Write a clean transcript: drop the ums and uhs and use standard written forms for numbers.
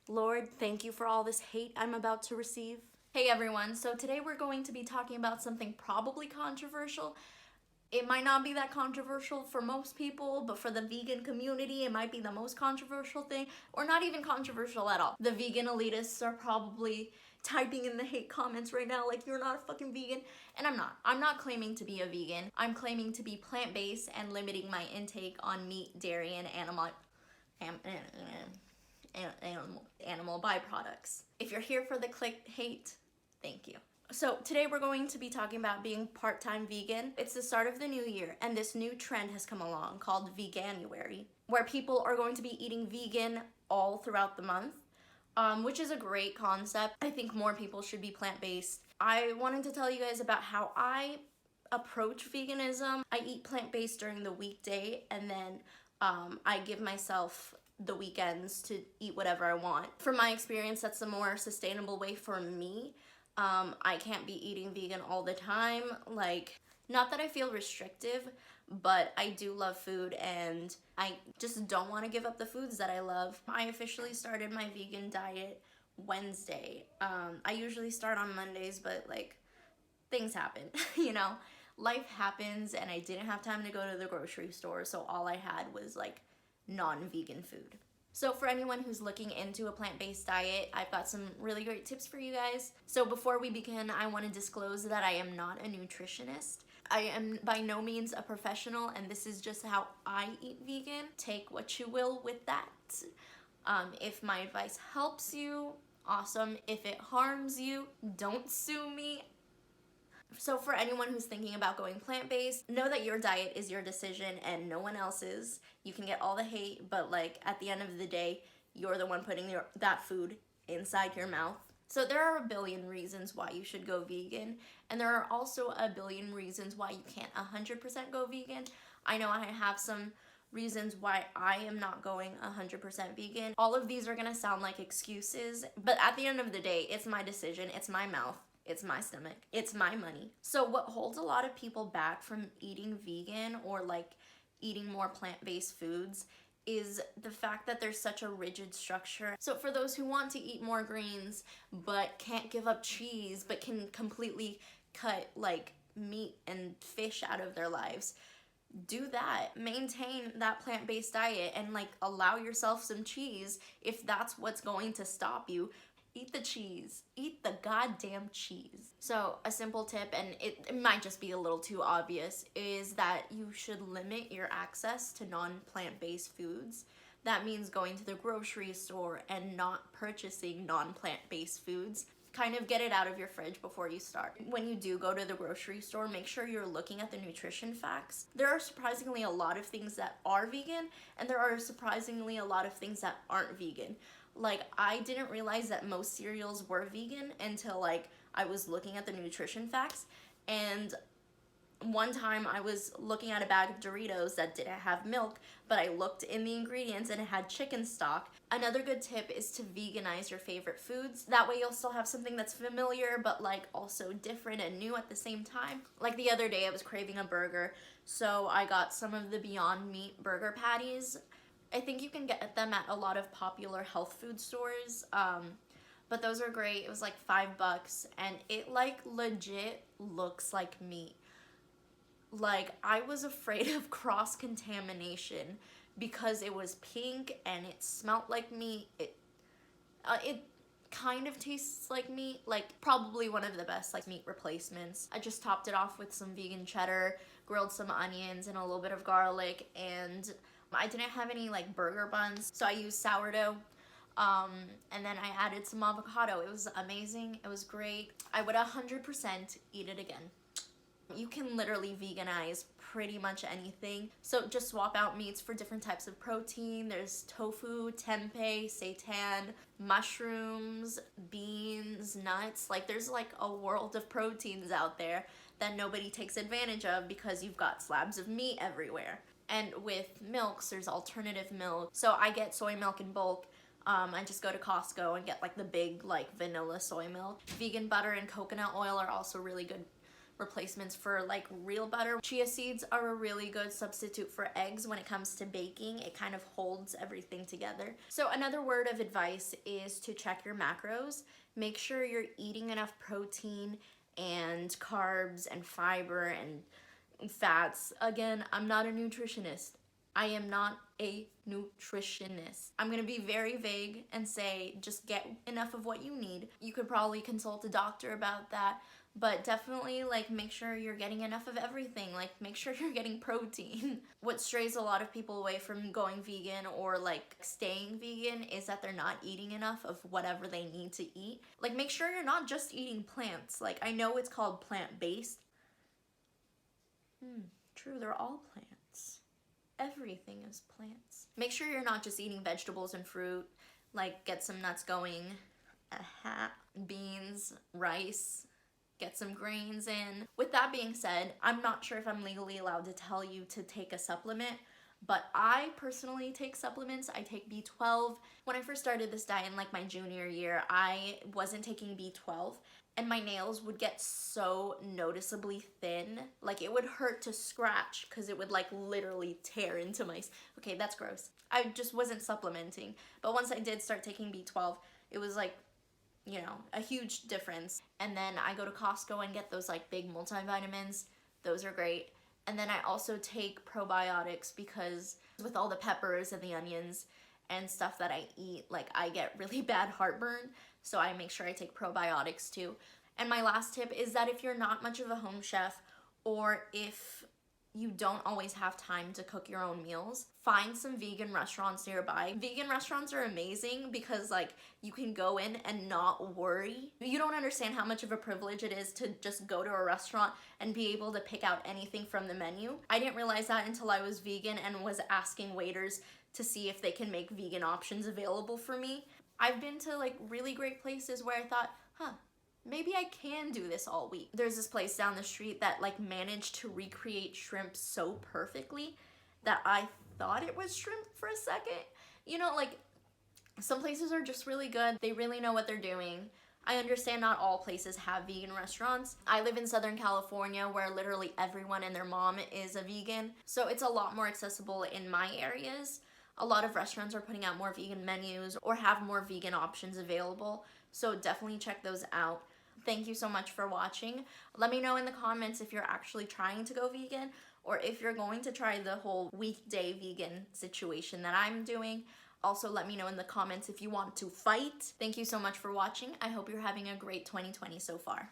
Lord, thank you for all this hate I'm about to receive. Hey everyone, so today we're going to be talking about something probably controversial. It might not be that controversial for most people, but for the vegan community, it might be the most controversial thing, or not even controversial at all. The vegan elitists are probably typing in the hate comments right now like, you're not a fucking vegan, and I'm not. I'm not claiming to be a vegan. I'm claiming to be plant-based and limiting my intake on meat, dairy, and animal byproducts. If you're here for the click hate, thank you. So today we're going to be talking about being part-time vegan. It's the start of the new year, and this new trend has come along called Veganuary, where people are going to be eating vegan all throughout the month, which is a great concept. I think more people should be plant-based. I wanted to tell you guys about how I approach veganism. I eat plant-based during the weekday, and then I give myself the weekends to eat whatever I want. From my experience, that's the more sustainable way for me. I can't be eating vegan all the time. Like, not that I feel restrictive, but I do love food and I just don't want to give up the foods that I love. I officially started my vegan diet Wednesday. I usually start on Mondays, but like, things happen, you know? Life happens and I didn't have time to go to the grocery store, so all I had was like non-vegan food. So for anyone who's looking into a plant-based diet, I've got some really great tips for you guys. So before we begin, I want to disclose that I am not a nutritionist. I am by no means a professional, and this is just how I eat vegan. Take what you will with that. If my advice helps you, awesome. If it harms you, don't sue me. So for anyone who's thinking about going plant-based, know that your diet is your decision and no one else's. You can get all the hate, but like at the end of the day, you're the one putting that food inside your mouth. So there are a billion reasons why you should go vegan, and there are also a billion reasons why you can't 100% go vegan. I know I have some reasons why I am not going 100% vegan. All of these are gonna sound like excuses, but at the end of the day, it's my decision, it's my mouth. It's my stomach. It's my money. So what holds a lot of people back from eating vegan or like eating more plant-based foods is the fact that there's such a rigid structure. So for those who want to eat more greens but can't give up cheese but can completely cut like meat and fish out of their lives, do that. Maintain that plant-based diet and like allow yourself some cheese if that's what's going to stop you. Eat the cheese. Eat the goddamn cheese. So a simple tip, and it might just be a little too obvious, is that you should limit your access to non-plant-based foods. That means going to the grocery store and not purchasing non-plant-based foods. Kind of get it out of your fridge before you start. When you do go to the grocery store, make sure you're looking at the nutrition facts. There are surprisingly a lot of things that are vegan, and there are surprisingly a lot of things that aren't vegan. Like, I didn't realize that most cereals were vegan until like I was looking at the nutrition facts. And one time I was looking at a bag of Doritos that didn't have milk, but I looked in the ingredients and it had chicken stock. Another good tip is to veganize your favorite foods. That way you'll still have something that's familiar but like also different and new at the same time. Like the other day I was craving a burger, so I got some of the Beyond Meat burger patties. I think you can get them at a lot of popular health food stores, but those are great. It was like $5 and it like legit looks like meat. Like, I was afraid of cross-contamination because it was pink and it smelled like meat. It kind of tastes like meat, like probably one of the best like meat replacements. I just topped it off with some vegan cheddar, grilled some onions and a little bit of garlic, and I didn't have any like burger buns, so I used sourdough. And then I added some avocado. It was amazing. It was great. I would 100% eat it again. You can literally veganize pretty much anything. So just swap out meats for different types of protein. There's tofu, tempeh, seitan, mushrooms, beans, nuts. Like, there's like a world of proteins out there that nobody takes advantage of because you've got slabs of meat everywhere. And with milks, there's alternative milk. So I get soy milk in bulk. I just go to Costco and get like the big like vanilla soy milk. Vegan butter and coconut oil are also really good replacements for like real butter. Chia seeds are a really good substitute for eggs when it comes to baking. It kind of holds everything together. So another word of advice is to check your macros. Make sure you're eating enough protein and carbs and fiber and fats. Again, I'm not a nutritionist. I am not a nutritionist. I'm gonna be very vague and say just get enough of what you need. You could probably consult a doctor about that, but definitely like make sure you're getting enough of everything. Like make sure you're getting protein. What strays a lot of people away from going vegan or like staying vegan is that they're not eating enough of whatever they need to eat. Like make sure you're not just eating plants. Like I know it's called plant-based. True, they're all plants. Everything is plants. Make sure you're not just eating vegetables and fruit. Like get some nuts going, beans, rice, get some grains in. With that being said, I'm not sure if I'm legally allowed to tell you to take a supplement, but I personally take supplements. I take B12. When I first started this diet in like my junior year, I wasn't taking B12 and my nails would get so noticeably thin. Like it would hurt to scratch because it would like literally tear into my, okay, that's gross. I just wasn't supplementing. But once I did start taking B12, it was like, you know, a huge difference. And then I go to Costco and get those like big multivitamins. Those are great. And then I also take probiotics because with all the peppers and the onions and stuff that I eat, like I get really bad heartburn. So I make sure I take probiotics too. And my last tip is that if you're not much of a home chef or if you don't always have time to cook your own meals, find some vegan restaurants nearby. Vegan restaurants are amazing because like you can go in and not worry. You don't understand how much of a privilege it is to just go to a restaurant and be able to pick out anything from the menu. I didn't realize that until I was vegan and was asking waiters to see if they can make vegan options available for me. I've been to like really great places where I thought, maybe I can do this all week. There's this place down the street that like managed to recreate shrimp so perfectly that I thought it was shrimp for a second. You know, like some places are just really good. They really know what they're doing. I understand not all places have vegan restaurants. I live in Southern California where literally everyone and their mom is a vegan. So it's a lot more accessible in my areas. A lot of restaurants are putting out more vegan menus or have more vegan options available. So definitely check those out. Thank you so much for watching. Let me know in the comments if you're actually trying to go vegan or if you're going to try the whole weekday vegan situation that I'm doing. Also, let me know in the comments if you want to fight. Thank you so much for watching. I hope you're having a great 2020 so far.